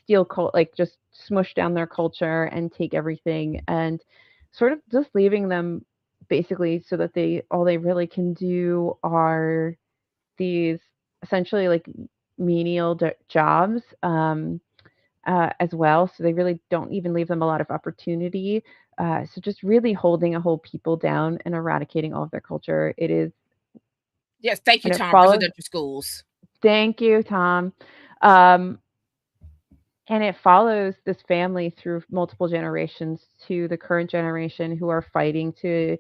steal like just smush down their culture and take everything and sort of just leaving them basically so that they all they really can do are these essentially like menial jobs, as well. So they really don't even leave them a lot of opportunity. So just really holding a whole people down and eradicating all of their culture. It is, Yes, thank you, and it Tom. follows. Residential schools. Thank you, Tom. Um, and it follows this family through multiple generations to the current generation who are fighting to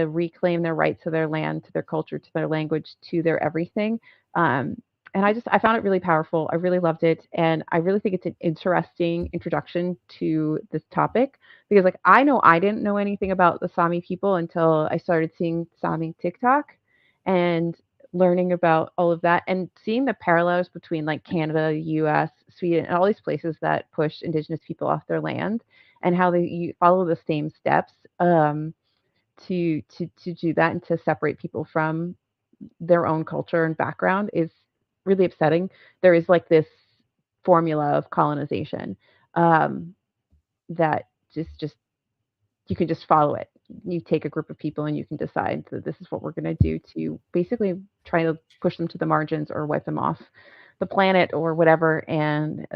reclaim their rights to their land, to their culture, to their language, to their everything. Um, and I found it really powerful. I really loved it, and I really think it's an interesting introduction to this topic because, like, I know I didn't know anything about the Sami people until I started seeing Sami TikTok and learning about all of that and seeing the parallels between like Canada, US, Sweden, and all these places that push indigenous people off their land and how you follow the same steps, to do that and to separate people from their own culture and background is really upsetting. There is like this formula of colonization, um, that just you can just follow it. You take a group of people and you can decide that this is what we're going to do to basically try to push them to the margins or wipe them off the planet or whatever. And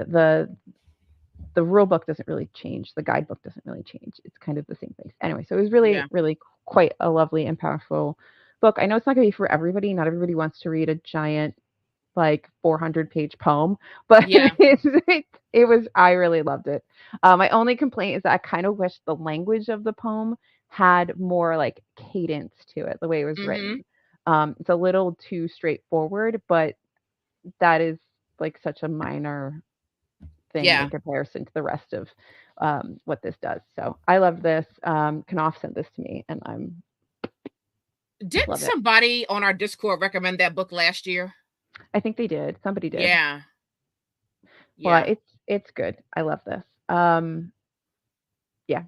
the rule book doesn't really change. The guidebook doesn't really change. It's kind of the same things. Anyway, so it was really, Yeah. really quite a lovely and powerful book. I know it's not going to be for everybody. Not everybody wants to read a giant, like 400-page poem, but Yeah. it was. I really loved it. My only complaint is that I kind of wish the language of the poem had more like cadence to it, the way it was Mm-hmm. written. It's a little too straightforward, but that is like such a minor thing in Yeah. comparison to the rest of what this does. So I love this. Knopf sent this to me, and I'm Didn't love it. somebody on our Discord recommend that book last year? I think they did. Somebody did. Yeah. Well, Yeah. it's good. I love this. Yeah,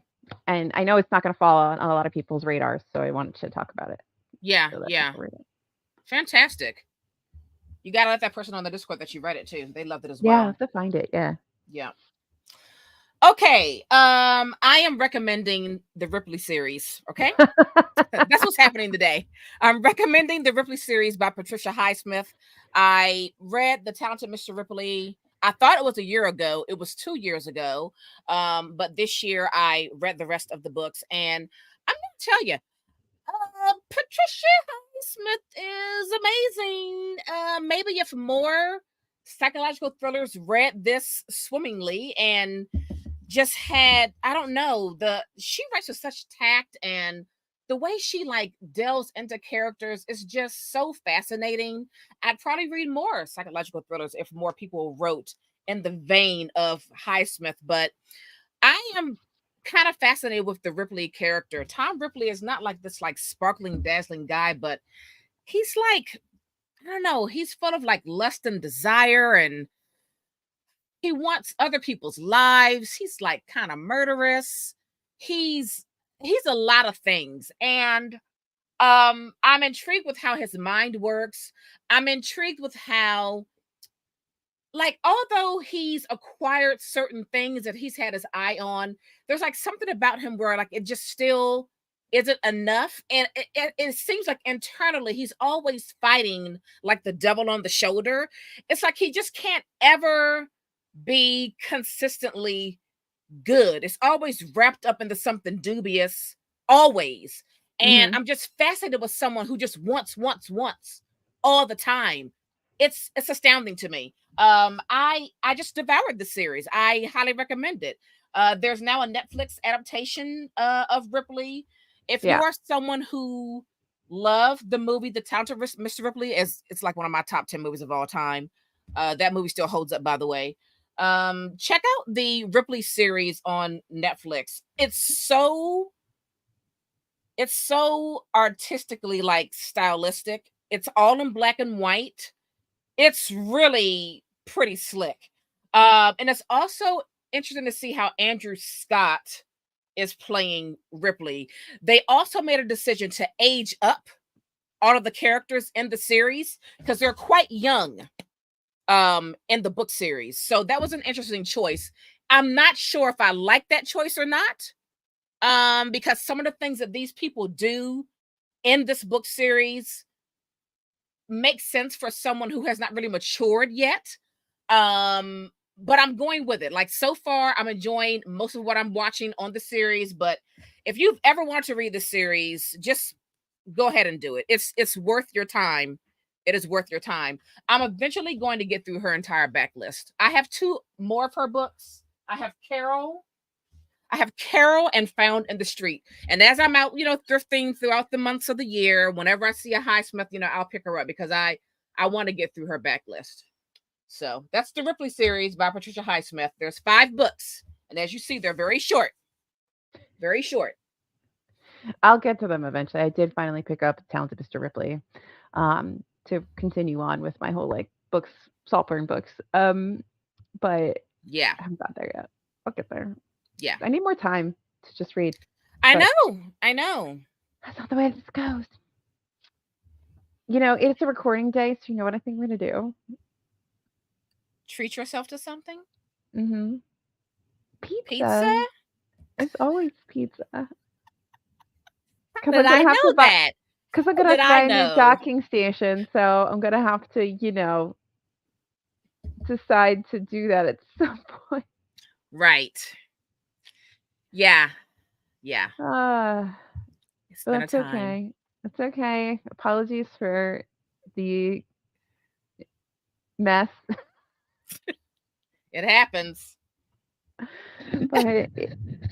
and I know it's not going to fall on a lot of people's radars, so I wanted to talk about it Yeah. so that Yeah. people read it. Fantastic. You gotta let that person on the Discord that you read it too. They loved it as Yeah, I well. have to find it. Yeah. Yeah. Okay. I am recommending the Ripley series. Okay. That's what's happening today. I'm recommending the Ripley series by Patricia Highsmith. I read The Talented Mr. Ripley. I thought it was a year ago. It was 2 years ago. But this year I read the rest of the books, and I'm gonna tell you, Patricia Highsmith is amazing. Maybe if more psychological thrillers read this swimmingly and just had, I don't know, the she writes with such tact, and the way she like delves into characters is just so fascinating. I'd probably read more psychological thrillers if more people wrote in the vein of Highsmith, but I am kind of fascinated with the Ripley character. Tom Ripley is not like this like sparkling dazzling guy, but he's like, I don't know, he's full of like lust and desire, and he wants other people's lives. He's like kind of murderous. He's he's a lot of things. And I'm intrigued with how his mind works. I'm intrigued with how, like, although he's acquired certain things that he's had his eye on, there's like something about him where like it just still isn't enough. And it seems like internally he's always fighting like the devil on the shoulder. It's like he just can't ever be consistently good. It's always wrapped up into something dubious, always. And Mhm. I'm just fascinated with someone who just wants all the time. It's astounding to me. I just devoured the series. I highly recommend it. There's now a Netflix adaptation of Ripley. If you Yeah. are someone who loved the movie The Talented Mr. Ripley, as it's like one of my top 10 movies of all time. That movie still holds up, by the way. Check out the Ripley series on Netflix. It's so artistically like stylistic. It's all in black and white. It's really pretty slick. And it's also interesting to see how Andrew Scott is playing Ripley. They also made a decision to age up all of the characters in the series because they're quite young in the book series. So that was an interesting choice. I'm not sure if I like that choice or not. Because some of the things that these people do in this book series make sense for someone who has not really matured yet. But I'm going with it. Like so far, I'm enjoying most of what I'm watching on the series. But if you've ever wanted to read the series, just go ahead and do it. It's worth your time. It is worth your time. I'm eventually going to get through her entire backlist. I have two more of her books. I have Carol. I have Carol and Found in the Street. And as I'm out, thrifting throughout the months of the year, whenever I see a Highsmith, I'll pick her up because I want to get through her backlist. So that's the Ripley series by Patricia Highsmith. There's 5 books, and as you see, they're very short. Very short. I'll get to them eventually. I did finally pick up Talented Mr. Ripley, to continue on with my whole like books, Saltburn books. But Yeah. I haven't got there yet. I'll get there. Yeah. I need more time to just read, I but know. I know. that's not the way this goes. It's a recording day, so you know what I think we're gonna do? Treat yourself to something. Mhm. Pizza? Pizza. It's always pizza. How Because did I'm I gonna have to know buy. that? Because I'm How gonna did have to I buy a new know? docking station, so I'm gonna have to, decide to do that at some point. Right. Yeah. Yeah. Uh, It's but been a that's time. okay. It's okay. Apologies for the mess, It happens. but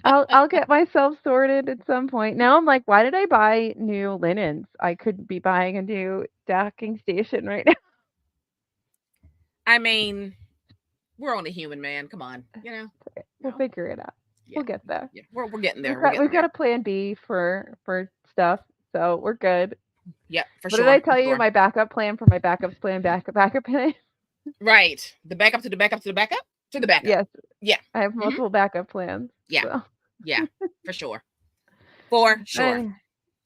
I'll get myself sorted at some point. Now I'm like, why did I buy new linens? I could be buying a new docking station right now. I mean, we're only human, man. Come on. We'll No. figure it out. Yeah. We'll get there. Yeah. We're getting We've there. We're got getting we've got there. a plan B for stuff, so we're good. Yep, for What did I sure. For tell you? sure. My backup plan for my backups plan, backup plan? Right. The backup to the backup to the backup to the backup. Yes, Yeah. I have Hmm. multiple backup plans. Yeah. So, Yeah. For sure. For sure.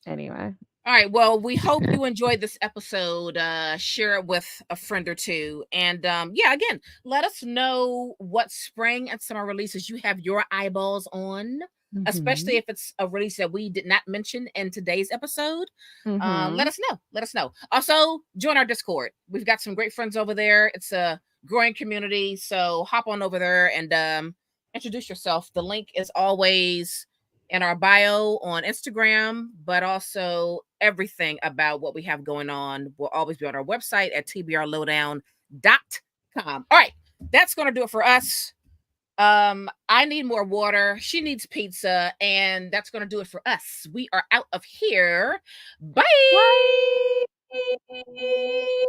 I, anyway. All right. Well, we hope you enjoyed this episode. Share it with a friend or two. And yeah, again, let us know what spring and summer releases you have your eyeballs on, especially Mhm. if it's a release that we did not mention in today's episode. Let Mhm. us know. Let us know. Also, join our Discord. We've got some great friends over there. It's a growing community. So hop on over there and introduce yourself. The link is always in our bio on Instagram, but also everything about what we have going on will always be on our website at tbrlowdown.com. All right, that's going to do it for us. I need more water. She needs pizza, and that's going to do it for us. We are out of here. Bye. Bye.